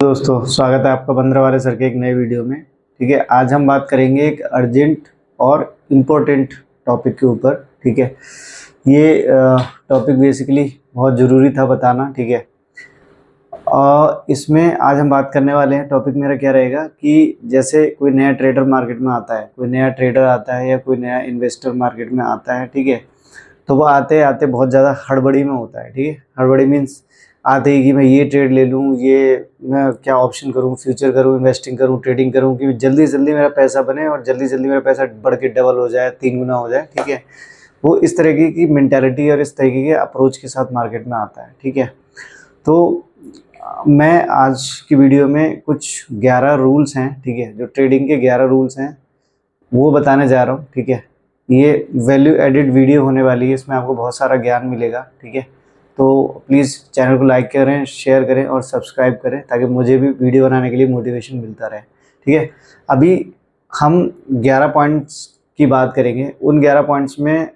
दोस्तों, स्वागत है आपका बंदर वाले सर के एक नए वीडियो में। ठीक है, आज हम बात करेंगे एक अर्जेंट और इम्पोर्टेंट टॉपिक के ऊपर। ठीक है, ये टॉपिक बेसिकली बहुत ज़रूरी था बताना। ठीक है, इसमें आज हम बात करने वाले हैं। टॉपिक मेरा क्या रहेगा कि जैसे कोई नया ट्रेडर मार्केट में आता है, कोई नया ट्रेडर आता है या कोई नया इन्वेस्टर मार्केट में आता है। ठीक है, तो वो आते आते बहुत ज़्यादा हड़बड़ी में होता है। ठीक है, हड़बड़ी मीन्स आते ही कि मैं ये ट्रेड ले लूँ, ये मैं क्या ऑप्शन करूँ, फ्यूचर करूँ, इन्वेस्टिंग करूँ, ट्रेडिंग करूँ कि जल्दी से जल्दी मेरा पैसा बने और जल्दी से जल्दी मेरा पैसा बढ़ के डबल हो जाए, 3 गुना हो जाए। ठीक है, वो इस तरीके की मेंटालिटी और इस तरीके के अप्रोच के साथ मार्केट में आता है। ठीक है, तो मैं आज की वीडियो में कुछ 11 रूल्स हैं। ठीक है, जो ट्रेडिंग के 11 रूल्स हैं वो बताने जा रहा हूँ। ठीक है, ये वैल्यू एडिड वीडियो होने वाली है, इसमें आपको बहुत सारा ज्ञान मिलेगा। ठीक है, तो प्लीज़ चैनल को लाइक करें, शेयर करें और सब्सक्राइब करें ताकि मुझे भी वीडियो बनाने के लिए मोटिवेशन मिलता रहे। ठीक है, अभी हम 11 पॉइंट्स की बात करेंगे। उन 11 पॉइंट्स में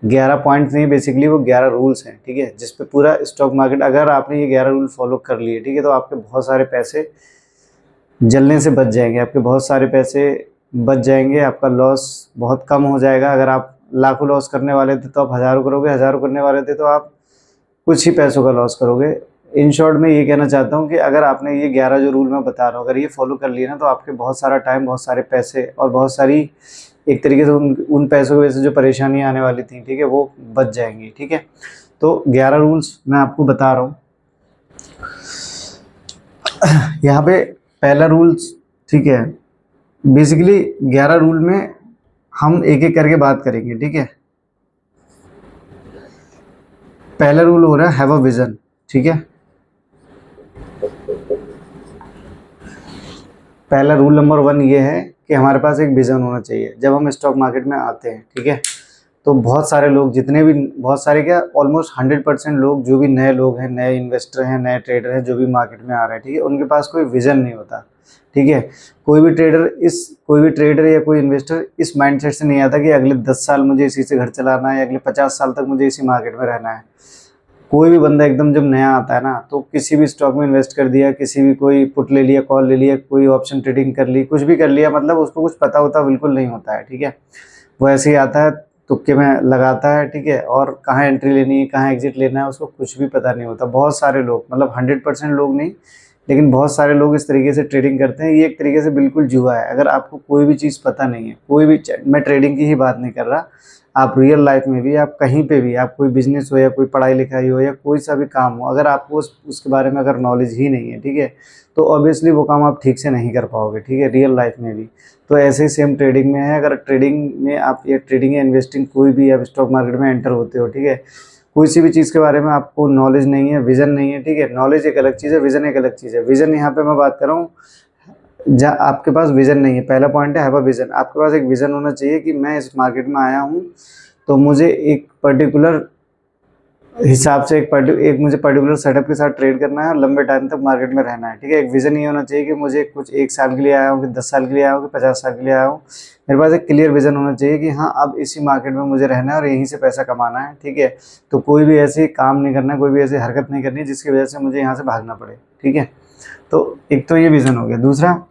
11 पॉइंट्स नहीं, बेसिकली वो 11 रूल्स हैं। ठीक है, जिस पे पूरा स्टॉक मार्केट, अगर आपने ये 11 रूल फॉलो कर लिए, ठीक है, तो आपके बहुत सारे पैसे जलने से बच जाएंगे, आपके बहुत सारे पैसे बच जाएंगे, आपका लॉस बहुत कम हो जाएगा। अगर आप लाखों लॉस करने वाले थे तो आप हज़ारों करोगे, हज़ारों करने वाले थे तो आप कुछ ही पैसों का लॉस करोगे। इन शॉर्ट मैं ये कहना चाहता हूँ कि अगर आपने ये 11 जो रूल मैं बता रहा हूँ, अगर ये फॉलो कर लिए ना, तो आपके बहुत सारा टाइम, बहुत सारे पैसे और बहुत सारी एक तरीके से उन पैसों की वजह से जो परेशानियाँ आने वाली थी, ठीक है, वो बच जाएंगी। ठीक है, तो 11 रूल्स मैं आपको बता रहा हूँ यहाँ पे। पहला रूल्स, ठीक है, बेसिकली 11 रूल में हम एक एक करके बात करेंगे। ठीक है, पहला रूल हो रहा है हैव अ विजन। ठीक है, पहला रूल नंबर 1 ये है कि हमारे पास एक विजन होना चाहिए जब हम स्टॉक मार्केट में आते हैं। ठीक है, तो बहुत सारे लोग, जितने भी, बहुत सारे क्या, ऑलमोस्ट 100% लोग, जो भी नए लोग हैं, नए इन्वेस्टर हैं, नए ट्रेडर हैं, जो भी मार्केट में आ रहे हैं, ठीक है, उनके पास कोई विजन नहीं होता। ठीक है, कोई भी ट्रेडर या कोई इन्वेस्टर इस माइंडसेट से नहीं आता कि अगले 10 साल मुझे इसी से घर चलाना है या अगले 50 साल तक मुझे इसी मार्केट में रहना है। कोई भी बंदा एकदम जब नया आता है ना, तो किसी भी स्टॉक में इन्वेस्ट कर दिया, किसी भी, कोई पुट ले लिया, कॉल ले लिया, कोई ऑप्शन ट्रेडिंग कर ली, कुछ भी कर लिया, मतलब उसको कुछ पता होता बिल्कुल नहीं होता है। ठीक है, वो ऐसे ही आता है, तुक्के में लगाता है। ठीक है, और कहाँ एंट्री लेनी है, कहाँ एग्जिट लेना है, उसको कुछ भी पता नहीं होता। बहुत सारे लोग, मतलब 100% लोग नहीं, लेकिन बहुत सारे लोग इस तरीके से ट्रेडिंग करते हैं। ये एक तरीके से बिल्कुल जुआ है। अगर आपको कोई भी चीज़ पता नहीं है, कोई भी, मैं ट्रेडिंग की ही बात नहीं कर रहा, आप रियल लाइफ में भी, आप कहीं पे भी, आप कोई बिजनेस हो या कोई पढ़ाई लिखाई हो या कोई सा भी काम हो, अगर आपको उसके बारे में अगर नॉलेज ही नहीं है, ठीक है, तो ऑब्वियसली वो काम आप ठीक से नहीं कर पाओगे। ठीक है, रियल लाइफ में भी। तो ऐसे ही सेम ट्रेडिंग में है। अगर ट्रेडिंग में आप, या ट्रेडिंग या इन्वेस्टिंग, कोई भी आप स्टॉक मार्केट में एंटर होते हो, ठीक है, कोई सी भी चीज़ के बारे में आपको नॉलेज नहीं है, विजन नहीं है, ठीक है, नॉलेज एक अलग चीज़ है, विजन एक अलग चीज़ है। विजन यहाँ पे मैं बात कर रहा हूँ जहाँ आपके पास विजन नहीं है। पहला पॉइंट है हैव अ विजन। आपके पास एक विजन होना चाहिए कि मैं इस मार्केट में आया हूँ तो मुझे एक पर्टिकुलर हिसाब से, एक मुझे पर्टिकुलर सेटअप के साथ ट्रेड करना है और लंबे टाइम तक मार्केट में रहना है। ठीक है, एक विजन ये होना चाहिए कि मुझे कुछ 1 साल के लिए आया हूँ, कि 10 साल के लिए आया हूँ, कि 50 साल के लिए आया हूँ। मेरे पास एक क्लियर विजन होना चाहिए कि हाँ, अब इसी मार्केट में मुझे रहना है और यहीं से पैसा कमाना है। ठीक है, तो कोई भी ऐसी काम नहीं करना है, कोई भी ऐसी हरकत नहीं करनी जिसकी वजह से मुझे यहाँ से भागना पड़े। ठीक है, तो एक तो ये विजन हो गया। दूसरा,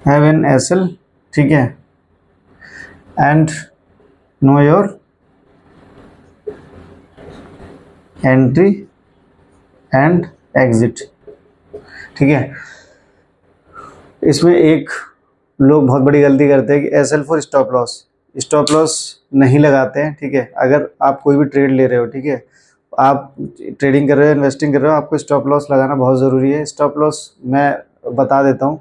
हैव एन एसएल। ठीक है, and know your entry and exit. ठीक है, इसमें एक लोग बहुत बड़ी गलती करते हैं कि SL for stop loss, stop loss नहीं लगाते हैं। ठीक है, अगर आप कोई भी ट्रेड ले रहे हो, ठीक है, आप ट्रेडिंग कर रहे हो, इन्वेस्टिंग कर रहे हो, आपको स्टॉप लॉस लगाना बहुत ज़रूरी है। स्टॉप लॉस मैं बता देता हूँ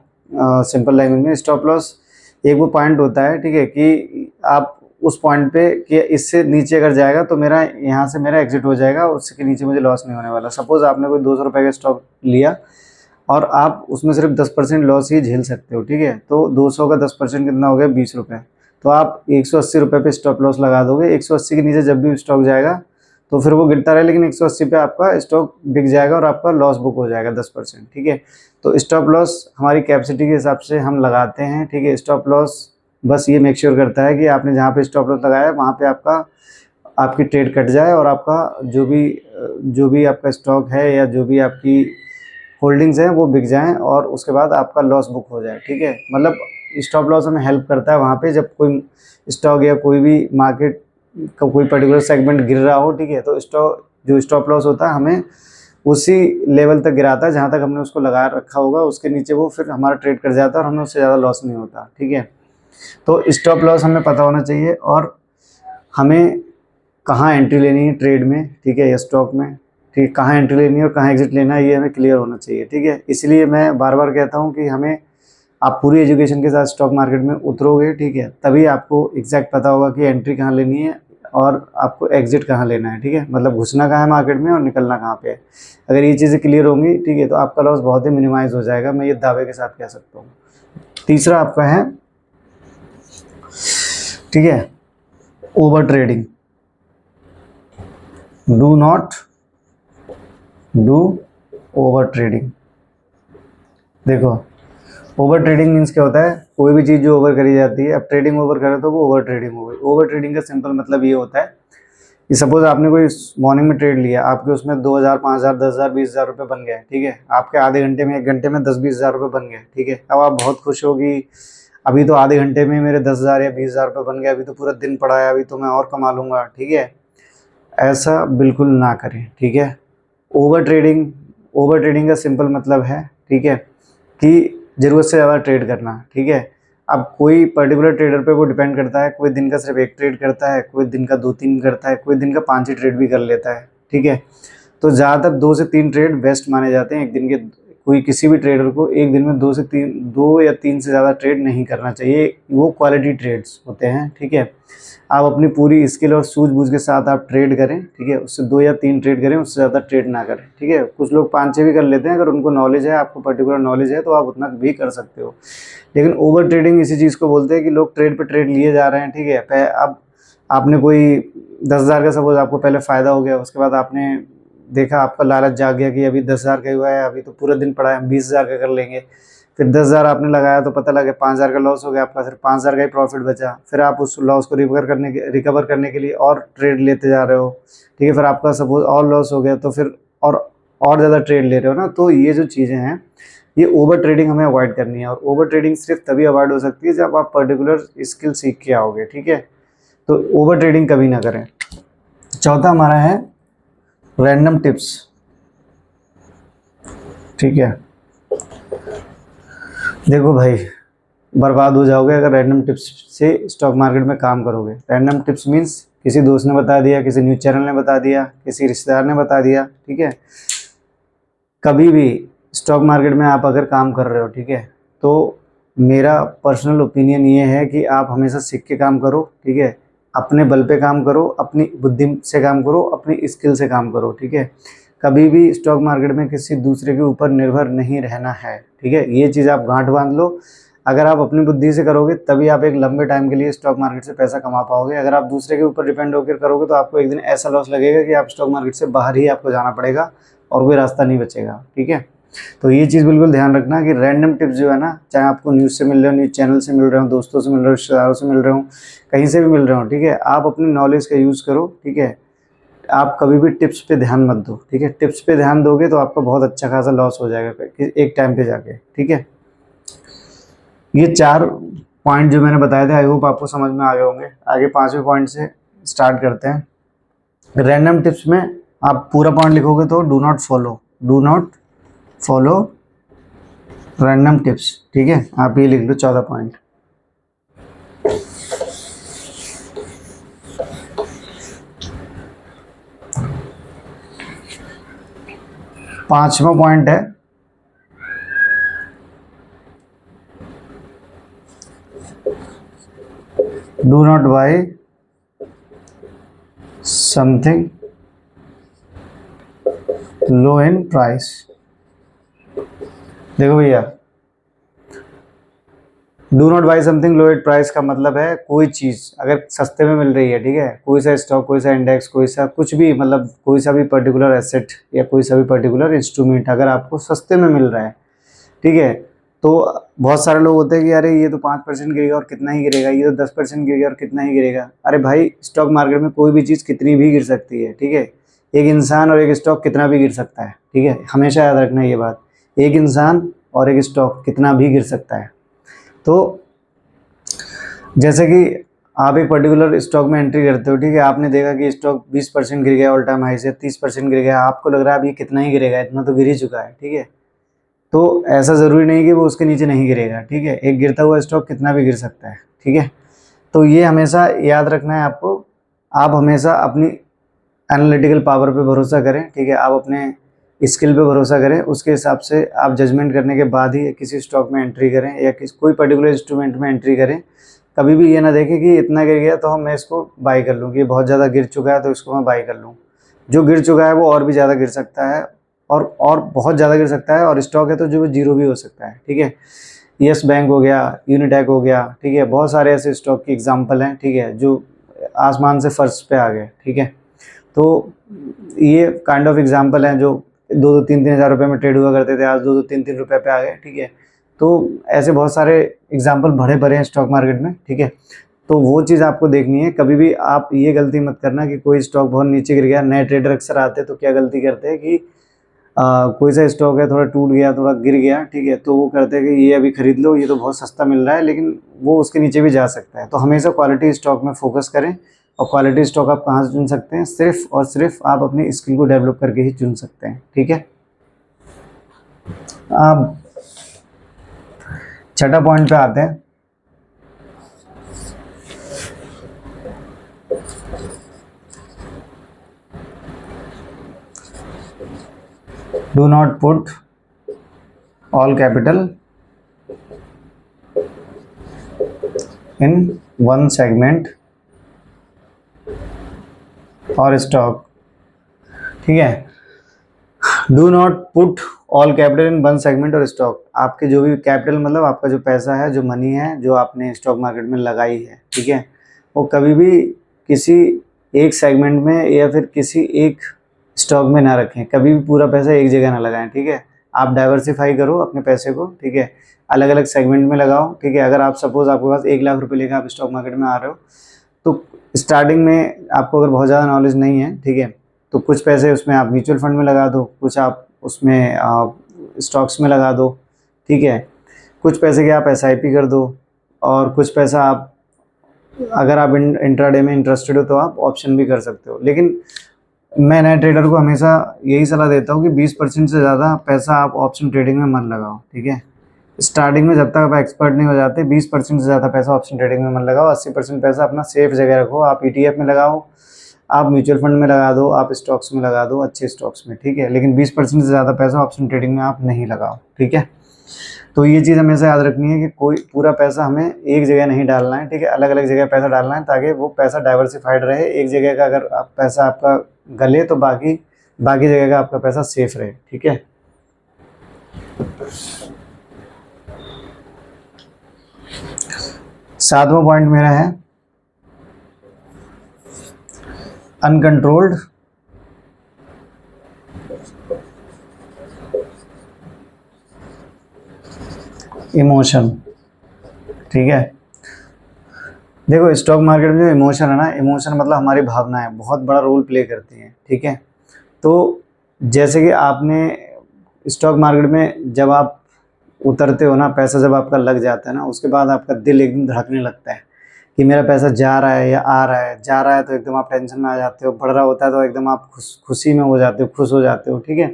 सिंपल लैंग्वेज में। स्टॉप लॉस एक वो पॉइंट होता है, ठीक है, कि आप उस पॉइंट पे, कि इससे नीचे अगर जाएगा तो मेरा यहाँ से मेरा एग्जिट हो जाएगा, उसके नीचे मुझे लॉस नहीं होने वाला। सपोज़ आपने कोई 200 रुपये का स्टॉक लिया और आप उसमें सिर्फ 10% लॉस ही झेल सकते हो। ठीक है, तो 200 का 10% कितना हो गया, 20 रुपये। तो आप 180 रुपये पे स्टॉप लॉस लगा दोगे। 180 के नीचे जब भी स्टॉक जाएगा तो फिर वो गिरता रहे, लेकिन 180 पे आपका स्टॉक बिक जाएगा और आपका लॉस बुक हो जाएगा 10%। ठीक है, तो स्टॉप लॉस हमारी कैपेसिटी के हिसाब से हम लगाते हैं। ठीक है, स्टॉप लॉस बस ये मेक श्योर करता है कि आपने जहाँ पे स्टॉप लॉस लगाया है वहाँ पे आपका आपकी ट्रेड कट जाए और आपका जो भी आपका स्टॉक है या जो भी आपकी होल्डिंग्स हैं वो बिक जाएं और उसके बाद आपका लॉस बुक हो जाए, ठीक है। मतलब स्टॉप लॉस हमें हेल्प करता है वहाँ पे जब कोई स्टॉक या कोई भी मार्केट का कोई पर्टिकुलर सेगमेंट गिर रहा हो, ठीक है, तो स्टॉप लॉस होता है हमें उसी लेवल तक गिराता है जहाँ तक हमने उसको लगा रखा होगा, उसके नीचे वो फिर हमारा ट्रेड कर जाता है और हमें उससे ज़्यादा लॉस नहीं होता, ठीक है। तो स्टॉप लॉस हमें पता होना चाहिए और हमें कहाँ एंट्री लेनी है ट्रेड में, ठीक है, या स्टॉक में, ठीक है, कहाँ एंट्री लेनी है और कहाँ एग्जिट लेना है ये हमें क्लियर होना चाहिए, ठीक है। इसलिए मैं बार बार कहता हूँ कि हमें आप पूरी एजुकेशन के साथ स्टॉक मार्केट में उतरोगे, ठीक है, तभी आपको एग्जैक्ट पता होगा कि एंट्री कहाँ लेनी है और आपको एग्जिट कहाँ लेना है, ठीक है, मतलब घुसना कहाँ है मार्केट में और निकलना कहाँ पे है। अगर ये चीज़ें क्लियर होंगी, ठीक है, तो आपका लॉस बहुत ही मिनिमाइज हो जाएगा, मैं ये दावे के साथ कह सकता हूँ। तीसरा आपका है, ठीक है, over trading. Do not do over trading. देखो, ओवर ट्रेडिंग मीन्स क्या होता है, कोई भी चीज़ जो ओवर करी जाती है, अब ट्रेडिंग ओवर करे तो वो ओवर ट्रेडिंग हो गई। ओवर ट्रेडिंग का सिंपल मतलब ये होता है कि सपोज आपने कोई मॉर्निंग में ट्रेड लिया, आपके उसमें 2,000, 5,000, 10,000, 20,000 रुपये बन गए, ठीक है, आपके आधे घंटे में 1 घंटे में 10-20,000 रुपये बन गए, ठीक है। अब आप बहुत खुश हो कि अभी तो आधे घंटे में मेरे 10,000 या 20,000 रुपये बन गए, अभी तो पूरा दिन पड़ा है, अभी तो मैं और कमा लूँगा, ठीक है। ऐसा बिल्कुल ना करें, ठीक है। ओवर ट्रेडिंग का सिंपल मतलब है, ठीक है, कि ज़रूरत से ज़्यादा ट्रेड करना, ठीक है। अब कोई पर्टिकुलर ट्रेडर पे वो डिपेंड करता है, कोई दिन का सिर्फ 1 ट्रेड करता है, कोई दिन का 2-3 करता है, कोई दिन का 5 ही ट्रेड भी कर लेता है, ठीक है। तो ज़्यादातर 2 से 3 ट्रेड बेस्ट माने जाते हैं एक दिन के। कोई किसी भी ट्रेडर को एक दिन में 2 या 3 से ज़्यादा ट्रेड नहीं करना चाहिए, वो क्वालिटी ट्रेड्स होते हैं, ठीक है। आप अपनी पूरी स्किल और सूझबूझ के साथ आप ट्रेड करें, ठीक है, उससे 2 या 3 ट्रेड करें, उससे ज़्यादा ट्रेड ना करें, ठीक है। कुछ लोग 5-6 भी कर लेते हैं, अगर उनको नॉलेज है, आपको पर्टिकुलर नॉलेज है तो आप उतना भी कर सकते हो। लेकिन ओवर ट्रेडिंग इसी चीज़ को बोलते हैं कि लोग ट्रेड पे ट्रेड लिए जा रहे हैं, ठीक है। अब आपने कोई 10,000 का सपोज आपको पहले फ़ायदा हो गया, उसके बाद आपने देखा, आपका लालच जाग गया कि अभी 10,000 का ही हुआ है, अभी तो पूरा दिन पड़ा है, हम 20,000 का कर लेंगे। फिर 10,000 आपने लगाया तो पता लगे 5,000 का लॉस हो गया, आपका सिर्फ 5,000 का ही प्रॉफिट बचा। फिर आप उस लॉस को रिकवर करने के लिए और ट्रेड लेते जा रहे हो, ठीक है। फिर आपका सपोज और लॉस हो गया तो फिर और ज़्यादा ट्रेड ले रहे हो ना। तो ये जो चीज़ें हैं, ये ओवर ट्रेडिंग हमें अवॉइड करनी है। और ओवर ट्रेडिंग सिर्फ तभी अवॉइड हो सकती है जब आप पर्टिकुलर स्किल सीख के आओगे, ठीक है। तो ओवर ट्रेडिंग कभी ना करें। चौथा हमारा है रैंडम टिप्स, ठीक है। देखो भाई, बर्बाद हो जाओगे अगर रैंडम टिप्स से स्टॉक मार्केट में काम करोगे। रैंडम टिप्स मीन्स किसी दोस्त ने बता दिया, किसी न्यूज़ चैनल ने बता दिया, किसी रिश्तेदार ने बता दिया, ठीक है। कभी भी स्टॉक मार्केट में आप अगर काम कर रहे हो, ठीक है, तो मेरा पर्सनल ओपिनियन ये है कि आप हमेशा सीख के काम करो, ठीक है। अपने बल पे काम करो, अपनी बुद्धि से काम करो, अपनी स्किल से काम करो, ठीक है। कभी भी स्टॉक मार्केट में किसी दूसरे के ऊपर निर्भर नहीं रहना है, ठीक है। ये चीज़ आप गांठ बांध लो। अगर आप अपनी बुद्धि से करोगे तभी आप एक लंबे टाइम के लिए स्टॉक मार्केट से पैसा कमा पाओगे। अगर आप दूसरे के ऊपर डिपेंड होकर करोगे तो आपको एक दिन ऐसा लॉस लगेगा कि आप स्टॉक मार्केट से बाहर ही आपको जाना पड़ेगा और कोई रास्ता नहीं बचेगा, ठीक है। तो ये चीज़ बिल्कुल ध्यान रखना कि रैंडम टिप्स जो है ना, चाहे आपको न्यूज़ से मिल रहे हो, न्यूज़ चैनल से मिल रहे हो, दोस्तों से मिल रहे हो, रिश्तेदारों से मिल रहे हो, कहीं से भी मिल रहे हो, ठीक है, आप अपनी नॉलेज का यूज़ करो, ठीक है। आप कभी भी टिप्स पे ध्यान मत दो, ठीक है। टिप्स पे ध्यान दोगे तो आपका बहुत अच्छा खासा लॉस हो जाएगा एक टाइम पे जाके, ठीक है। ये 4 पॉइंट जो मैंने बताए थे, आई होप आपको समझ में आ गए होंगे। आगे 5वें पॉइंट से स्टार्ट करते हैं। रैंडम टिप्स में आप पूरा पॉइंट लिखोगे तो do not follow random tips, ठीक है। आप ये लिख लो 14 पॉइंट। पांचवा पॉइंट है do not buy something low in price. देखो भैया, do not buy something low at price का मतलब है कोई चीज़ अगर सस्ते में मिल रही है, ठीक है, कोई सा स्टॉक, कोई सा इंडेक्स, कोई सा कुछ भी, मतलब कोई सा भी पर्टिकुलर एसेट या कोई सा भी पर्टिकुलर इंस्ट्रूमेंट अगर आपको सस्ते में मिल रहा है, ठीक है, तो बहुत सारे लोग होते हैं कि अरे ये तो 5% गिरेगा और कितना ही गिरेगा, ये तो 10% गिरेगा और कितना ही गिरेगा। अरे भाई, स्टॉक मार्केट में कोई भी चीज़ कितनी भी गिर सकती है, ठीक है। एक इंसान और एक स्टॉक कितना भी गिर सकता है, ठीक है, हमेशा याद रखना ये बात। एक इंसान और एक स्टॉक कितना भी गिर सकता है। तो जैसे कि आप एक पर्टिकुलर स्टॉक में एंट्री करते हो, ठीक है, आपने देखा कि स्टॉक 20% गिर गया ऑल टाइम हाई से, 30% गिर गया, आपको लग रहा है अब ये कितना ही गिरेगा, इतना तो गिर ही चुका है, ठीक है। तो ऐसा ज़रूरी नहीं कि वो उसके नीचे नहीं गिरेगा, ठीक है। एक गिरता हुआ स्टॉक कितना भी गिर सकता है, ठीक है। तो ये हमेशा याद रखना है आपको। आप हमेशा अपनी एनालिटिकल पावर पे भरोसा करें, ठीक है, आप अपने स्किल पे भरोसा करें, उसके हिसाब से आप जजमेंट करने के बाद ही किसी स्टॉक में एंट्री करें या कोई पर्टिकुलर इंस्ट्रूमेंट में एंट्री करें। कभी भी ये ना देखें कि इतना गिर गया तो मैं इसको बाई कर लूँ, कि बहुत ज़्यादा गिर चुका है तो इसको मैं बाई कर लूँ। जो गिर चुका है वो और भी ज़्यादा गिर सकता है, और बहुत ज़्यादा गिर सकता है, और स्टॉक है तो जो जीरो भी हो सकता है, ठीक है। यस बैंक हो गया, यूनिटैक हो गया, ठीक है, बहुत सारे ऐसे स्टॉक की एग्जांपल हैं, ठीक है, जो आसमान से फर्श पे आ गए, ठीक है। तो ये काइंड ऑफ एग्जांपल हैं जो 2-2 3-3 हज़ार रुपये में ट्रेड हुआ करते थे, आज 2-2 3-3 रुपये पे आ गए, ठीक है। तो ऐसे बहुत सारे एग्जांपल भरे भरे हैं स्टॉक मार्केट में, ठीक है। तो वो चीज़ आपको देखनी है। कभी भी आप ये गलती मत करना कि कोई स्टॉक बहुत नीचे गिर गया। नए ट्रेडर अक्सर आते हैं तो क्या गलती करते हैं कि कोई सा स्टॉक है थोड़ा टूट गया, थोड़ा गिर गया, ठीक है, तो वो कहते हैं कि ये अभी खरीद लो, ये तो बहुत सस्ता मिल रहा है, लेकिन वो उसके नीचे भी जा सकता है। तो हमेशा क्वालिटी स्टॉक में फोकस करें। और क्वालिटी स्टॉक आप कहाँ से चुन सकते हैं? सिर्फ और सिर्फ आप अपनी स्किल को डेवलप करके ही चुन सकते हैं, ठीक है। अब छठा पॉइंट पे आते हैं। Do not put all capital in one segment और स्टॉक, ठीक है। Do not put all capital in one segment और स्टॉक। आपके जो भी कैपिटल मतलब आपका जो पैसा है, जो मनी है, जो आपने स्टॉक मार्केट में लगाई है, ठीक है, वो कभी भी किसी एक सेगमेंट में या फिर किसी एक स्टॉक में ना रखें। कभी भी पूरा पैसा एक जगह ना लगाएं, ठीक है। आप डाइवर्सिफाई करो अपने पैसे को, ठीक है, अलग अलग सेगमेंट में लगाओ, ठीक है। अगर आप सपोज आपके पास 1 लाख रुपए लेकर आप स्टॉक मार्केट में आ रहे हो, तो स्टार्टिंग में आपको अगर बहुत ज़्यादा नॉलेज नहीं है, ठीक है, तो कुछ पैसे उसमें आप म्यूचुअल फंड में लगा दो, कुछ आप उसमें स्टॉक्स में लगा दो, ठीक है। कुछ पैसे के आप SIP कर दो, और कुछ पैसा आप, अगर आप इंट्राडे में इंटरेस्टेड हो तो आप ऑप्शन भी कर सकते हो। लेकिन मैं नए ट्रेडर को हमेशा यही सलाह देता हूँ कि 20% से ज़्यादा पैसा आप ऑप्शन ट्रेडिंग में मत लगाओ, ठीक है। स्टार्टिंग में जब तक आप एक्सपर्ट नहीं हो जाते, 20% से ज़्यादा पैसा ऑप्शन ट्रेडिंग में मत लगाओ। 80% पैसा अपना सेफ जगह रखो। आप ETF में लगाओ, आप म्यूचुअल फंड में लगा दो, आप स्टॉक्स में लगा दो, अच्छे स्टॉक्स में, ठीक है। लेकिन 20% से ज़्यादा पैसा ऑप्शन ट्रेडिंग में आप नहीं लगाओ, ठीक है। तो ये चीज़ हमेशा याद रखनी है कि कोई पूरा पैसा हमें एक जगह नहीं डालना है, ठीक है, अलग अलग जगह पैसा डालना है, ताकि वो पैसा डाइवर्सिफाइड रहे। एक जगह का अगर आप पैसा आपका गले तो बाकी बाकी जगह का आपका पैसा सेफ रहे, ठीक है। सातवां पॉइंट मेरा है अनकंट्रोल्ड इमोशन, ठीक है। देखो, स्टॉक मार्केट में जो इमोशन है ना, इमोशन मतलब हमारी भावनाएं बहुत बड़ा रोल प्ले करती हैं, ठीक है। तो जैसे कि आपने स्टॉक मार्केट में जब आप उतरते हो ना, पैसा जब आपका लग जाता है ना, उसके बाद आपका दिल एकदम धड़कने लगता है कि मेरा पैसा जा रहा है या आ रहा है। जा रहा है तो एकदम आप टेंशन में आ जाते हो, बढ़ रहा होता है तो एकदम आप खुशी में हो जाते हो, खुश हो जाते हो, ठीक है।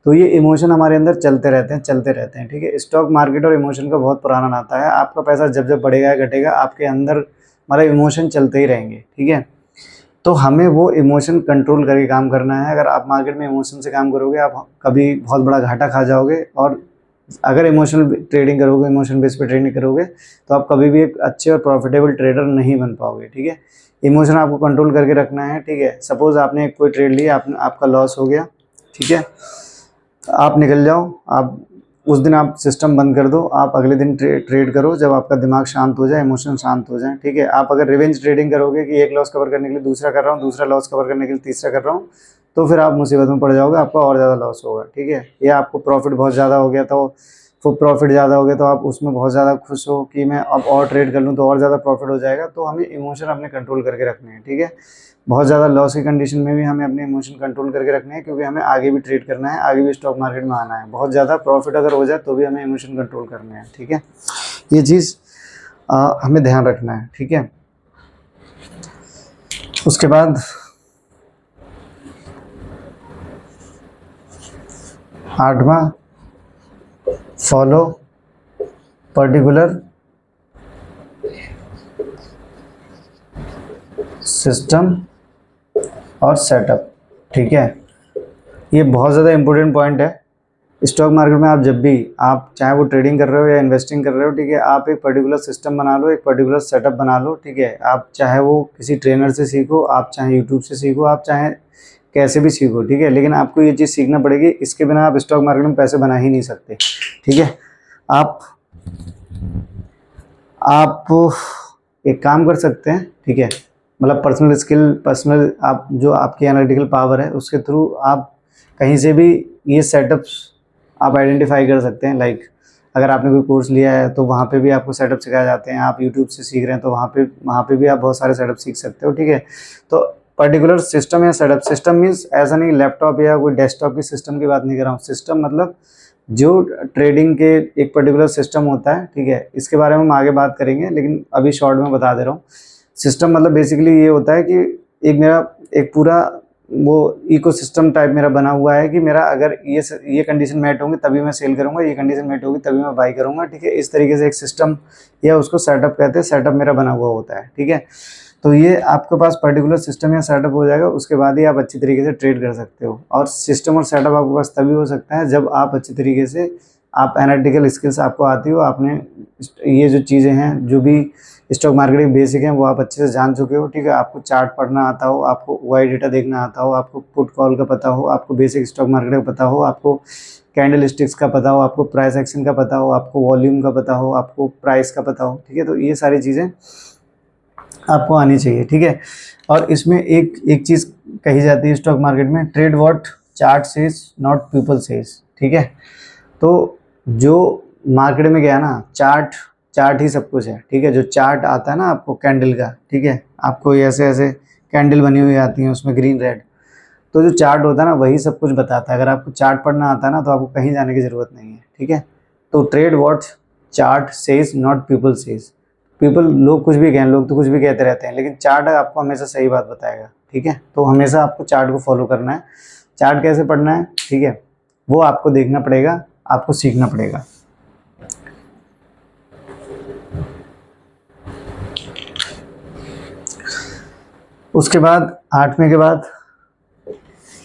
तो ये इमोशन हमारे अंदर चलते रहते हैं, चलते रहते हैं, ठीक है। स्टॉक मार्केट और इमोशन का बहुत पुराना नाता है। आपका पैसा जब जब बढ़ेगा या घटेगा, आपके अंदर मतलब इमोशन चलते ही रहेंगे, ठीक है। तो हमें वो इमोशन कंट्रोल करके काम करना है। अगर आप मार्केट में इमोशन से काम करोगे, आप कभी बहुत बड़ा घाटा खा जाओगे। और अगर इमोशनल ट्रेडिंग करोगे, इमोशन बेस पे ट्रेडिंग करोगे, तो आप कभी भी एक अच्छे और प्रॉफिटेबल ट्रेडर नहीं बन पाओगे, ठीक है। इमोशन आपको कंट्रोल करके रखना है, ठीक है। सपोज आपने कोई ट्रेड लिया, आपका लॉस हो गया, ठीक है, आप निकल जाओ। आप उस दिन आप सिस्टम बंद कर दो, आप अगले दिन ट्रेड करो जब आपका दिमाग शांत हो जाए, इमोशन शांत हो जाए, ठीक है। आप अगर रिवेंज ट्रेडिंग करोगे कि एक लॉस कवर करने के लिए दूसरा कर रहा हूँ, दूसरा लॉस कवर करने के लिए तीसरा कर रहा हूँ, तो फिर आप मुसीबत में पड़ जाओगे, आपका और ज़्यादा लॉस होगा, ठीक है। या आपको प्रॉफिट बहुत ज़्यादा हो गया तो तो प्रॉफिट ज़्यादा हो गया तो आप उसमें बहुत ज़्यादा खुश हो कि मैं अब और ट्रेड कर लूँ तो और ज़्यादा प्रॉफिट हो जाएगा। तो हमें इमोशन अपने कंट्रोल करके रखने हैं, ठीक है। बहुत ज़्यादा लॉस की कंडीशन में भी हमें अपने इमोशन कंट्रोल करके रखने हैं, क्योंकि हमें आगे भी ट्रेड करना है, आगे भी स्टॉक मार्केट में आना है। बहुत ज़्यादा प्रॉफिट अगर हो जाए तो भी हमें इमोशन कंट्रोल करने हैं, ठीक है। ये चीज़ हमें ध्यान रखना है, ठीक है। उसके बाद 8वां, फॉलो पर्टिकुलर सिस्टम और सेटअप, ठीक है। ये बहुत ज़्यादा इम्पोर्टेंट पॉइंट है। स्टॉक मार्केट में आप जब भी, आप चाहे वो ट्रेडिंग कर रहे हो या इन्वेस्टिंग कर रहे हो, ठीक है, आप एक पर्टिकुलर सिस्टम बना लो, एक पर्टिकुलर सेटअप बना लो, ठीक है। आप चाहे वो किसी ट्रेनर से सीखो, आप चाहे यूट्यूब से सीखो, आप चाहे कैसे भी सीखो, ठीक है, लेकिन आपको ये चीज़ सीखना पड़ेगी। इसके बिना आप स्टॉक मार्केट में पैसे बना ही नहीं सकते, ठीक है। आप एक काम कर सकते हैं, ठीक है, मतलब पर्सनल स्किल, पर्सनल आप जो आपकी एनालिटिकल पावर है उसके थ्रू आप कहीं से भी ये सेटअप्स आप आइडेंटिफाई कर सकते हैं। लाइक अगर आपने कोई कोर्स लिया है तो वहाँ पे भी आपको सेटअप सिखाए जाते हैं। आप यूट्यूब से सीख रहे हैं तो वहाँ पे भी आप बहुत सारे सेटअप सीख सकते हो, ठीक है। तो पर्टिकुलर सिस्टम या सेटअप, सिस्टम मीन्स ऐसा नहीं लैपटॉप या कोई डेस्कटॉप की सिस्टम की बात नहीं कर रहा हूँ। सिस्टम मतलब जो ट्रेडिंग के एक पर्टिकुलर सिस्टम होता है, ठीक है। इसके बारे में हम आगे बात करेंगे, लेकिन अभी शॉर्ट में बता दे रहा हूँ। सिस्टम मतलब बेसिकली ये होता है कि एक पूरा वो इकोसिस्टम टाइप मेरा बना हुआ है कि मेरा अगर ये कंडीशन मैट होंगी तभी मैं सेल करूंगा, ये कंडीशन मैट होगी तभी मैं बाई करूंगा, ठीक है। इस तरीके से एक सिस्टम या उसको सेटअप कहते हैं, सेटअप मेरा बना हुआ होता है, ठीक है। तो ये आपके पास पर्टिकुलर सिस्टम या सेटअप हो जाएगा, उसके बाद ही आप अच्छी तरीके से ट्रेड कर सकते हो। और सिस्टम और सेटअप आपके पास तभी हो सकता है जब आप अच्छी तरीके से, आप एनालिटिकल स्किल्स आपको आती हो, आपने ये जो चीज़ें हैं, जो भी स्टॉक मार्केट के बेसिक हैं, वो आप अच्छे से जान चुके हो, ठीक है। आपको चार्ट पढ़ना आता हो, आपको वाई डेटा देखना आता हो, आपको पुट कॉल का पता हो, आपको बेसिक स्टॉक मार्केट का पता हो, आपको कैंडल स्टिक्स का पता हो, आपको प्राइस एक्शन का पता हो, आपको वॉल्यूम का पता हो, आपको प्राइस का पता हो, ठीक है। तो ये सारी चीज़ें आपको आनी चाहिए, ठीक है। और इसमें एक चीज़ कही जाती है स्टॉक मार्केट में, trade what chart says not people says, ठीक है। तो जो मार्केट में गया ना, चार्ट ही सब कुछ है, ठीक है। जो चार्ट आता है ना आपको कैंडल का, ठीक है, आपको ऐसे ऐसे कैंडल बनी हुई आती हैं उसमें ग्रीन रेड, तो जो चार्ट होता है ना वही सब कुछ बताता है। अगर आपको चार्ट पढ़ना आता है ना तो आपको कहीं जाने की ज़रूरत नहीं है, ठीक है। तो trade what chart says not people says. लोग कुछ भी कहें, लोग तो कुछ भी कहते रहते हैं, लेकिन चार्ट आपको हमेशा सही बात बताएगा, ठीक है। तो हमेशा आपको चार्ट को फॉलो करना है। चार्ट कैसे पढ़ना है, ठीक है, वो आपको देखना पड़ेगा, आपको सीखना पड़ेगा। उसके बाद 8वें के बाद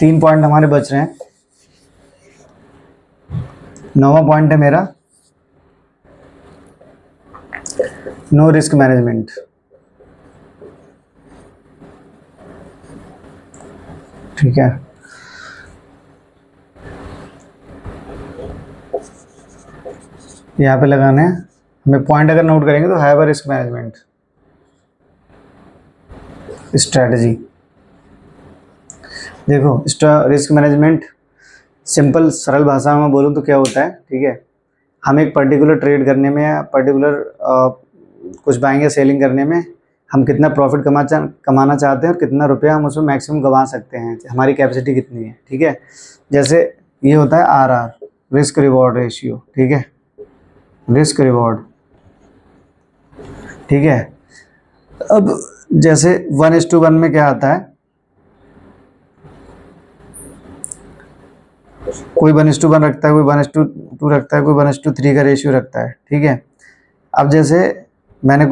3 पॉइंट हमारे बच रहे हैं। 9वां पॉइंट है मेरा नो रिस्क मैनेजमेंट, ठीक है। यहाँ पे लगाना है हमें पॉइंट, अगर नोट करेंगे तो have a risk management strategy. देखो रिस्क मैनेजमेंट सिंपल सरल भाषा में बोलूँ तो क्या होता है, ठीक है। हम एक पर्टिकुलर ट्रेड करने में या पर्टिकुलर कुछ बाइंग या सेलिंग करने में हम कितना प्रॉफिट कमाना चाहते हैं और कितना रुपया हम उसमें मैक्सिमम कमा सकते हैं, हमारी कैपेसिटी कितनी है, ठीक है। जैसे ये होता है RR, रिस्क रिवॉर्ड रेशियो, ठीक है, रिस्क रिवॉर्ड, ठीक है। अब जैसे 1:1 में क्या आता है, कोई 1:1 रखता है, कोई 1:2 रखता है, कोई 1:3 का रेशियो रखता है, ठीक है। अब जैसे मैंने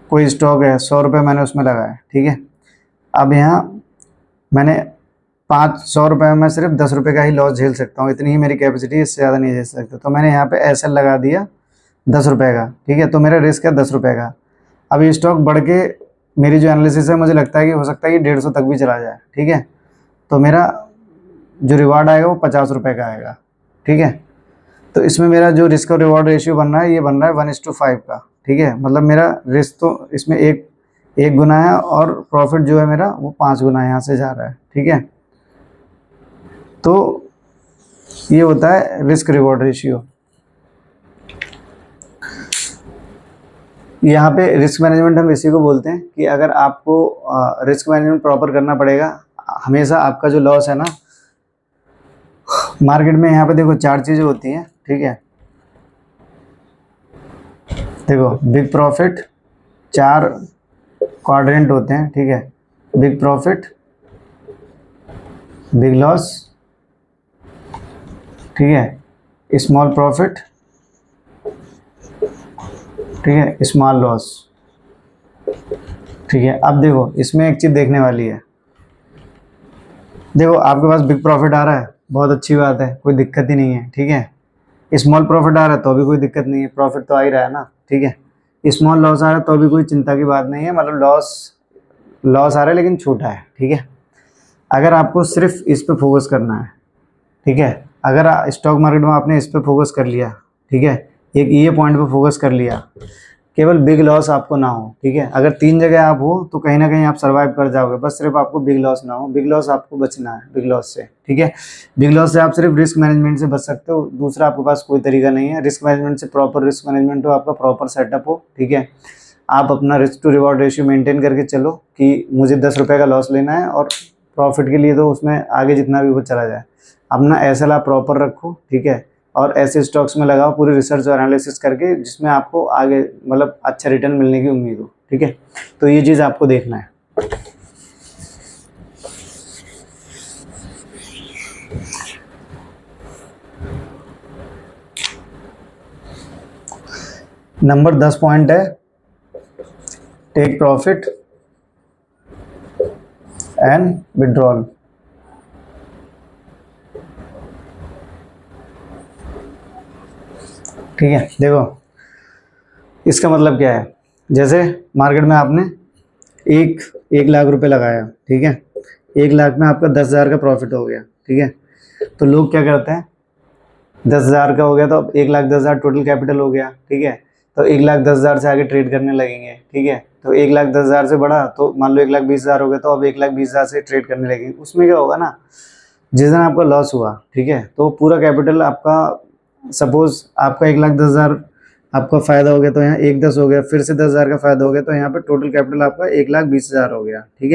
कोई स्टॉक है, 100 रुपये मैंने उसमें लगाया, ठीक है। अब यहाँ मैंने 100 रुपये में सिर्फ 10 रुपये का ही लॉस झेल सकता हूँ, इतनी ही मेरी कैपेसिटी, इससे ज़्यादा नहीं झेल सकता। तो मैंने यहाँ पे SL लगा दिया 10 रुपये का, ठीक है। तो मेरा रिस्क है 10 रुपये का। अब ये स्टॉक बढ़ के, मेरी जो एनालिसिस है, मुझे लगता है कि हो सकता है कि 150 तक भी चला जाए, ठीक है। तो मेरा जो रिवार्ड आएगा वो 50 रुपये का आएगा, ठीक है। तो इसमें मेरा जो रिस्क और रिवॉर्ड रेशियो बन रहा है, ये बन रहा है 1:5 का, ठीक है। मतलब मेरा रिस्क तो इसमें एक गुना है और प्रॉफिट जो है मेरा वो 5 गुना यहाँ से जा रहा है, ठीक है। तो ये होता है रिस्क रिवॉर्ड रेशियो। यहाँ पे रिस्क मैनेजमेंट हम इसी को बोलते हैं कि अगर आपको रिस्क मैनेजमेंट प्रॉपर करना पड़ेगा, हमेशा आपका जो लॉस है ना, मार्केट में यहाँ पे देखो 4 चीज़ें होती हैं, ठीक है। देखो बिग प्रॉफिट, 4 क्वाड्रेंट होते हैं, ठीक है। बिग प्रॉफिट, बिग लॉस, ठीक है, स्मॉल प्रॉफिट, ठीक है, स्मॉल लॉस, ठीक है। अब देखो इसमें एक चीज़ देखने वाली है। देखो आपके पास बिग प्रॉफिट आ रहा है, बहुत अच्छी बात है, कोई दिक्कत ही नहीं है, ठीक है। स्मॉल प्रॉफिट आ रहा है तो भी कोई दिक्कत नहीं है, प्रॉफिट तो आ ही रहा है ना, ठीक है। स्मॉल लॉस आ रहा है तो भी कोई चिंता की बात नहीं है, मतलब लॉस लॉस आ रहा है लेकिन छोटा है, ठीक है। अगर आपको सिर्फ इस पे फोकस करना है, ठीक है, अगर स्टॉक मार्केट में आपने इस पे फोकस कर लिया, ठीक है, एक ये पॉइंट पे फोकस कर लिया, केवल बिग लॉस आपको ना हो, ठीक है। अगर 3 जगह आप हो तो कहीं ना कहीं आप सर्वाइव कर जाओगे, बस सिर्फ आपको बिग लॉस ना हो, बिग लॉस आपको बचना है बिग लॉस से, ठीक है। बिग लॉस से आप सिर्फ रिस्क मैनेजमेंट से बच सकते हो, दूसरा आपके पास कोई तरीका नहीं है। रिस्क मैनेजमेंट से प्रॉपर रिस्क मैनेजमेंट हो, आपका प्रॉपर सेटअप हो, ठीक है। आप अपना risk to reward ratio maintain करके चलो कि मुझे 10 रुपये का लॉस लेना है और प्रॉफिट के लिए तो उसमें आगे जितना भी वो चला जाए। अपना एसएल आप प्रॉपर रखो, ठीक है, और ऐसे स्टॉक्स में लगाओ पूरी रिसर्च और एनालिसिस करके जिसमें आपको आगे मतलब अच्छा रिटर्न मिलने की उम्मीद हो, ठीक है। तो ये चीज़ आपको देखना है। नंबर 10 पॉइंट है टेक प्रॉफिट एंड विड्रॉल। ठीक है, देखो इसका मतलब क्या है। जैसे मार्केट में आपने एक लाख रुपए लगाया, ठीक है, 1 लाख में आपका 10,000 का प्रॉफिट हो गया, ठीक है। तो लोग क्या करते हैं, 10,000 का हो गया तो अब 1,10,000 टोटल कैपिटल हो गया, ठीक है। तो 1,10,000 से आगे ट्रेड करने लगेंगे, ठीक है। तो 1,10,000 से बढ़ा तो मान लो 1,20,000 हो गया, तो अब 1,20,000 से ट्रेड करने लगेंगे। उसमें क्या होगा ना, जिस दिन आपका लॉस हुआ, ठीक है, तो पूरा कैपिटल आपका, सपोज आपका 1,10,000 आपका फायदा हो गया तो यहाँ 1,10 हो गया, फिर से 10,000 का फायदा हो गया तो यहाँ पे टोटल कैपिटल आपका 1,20,000 हो गया, ठीक है।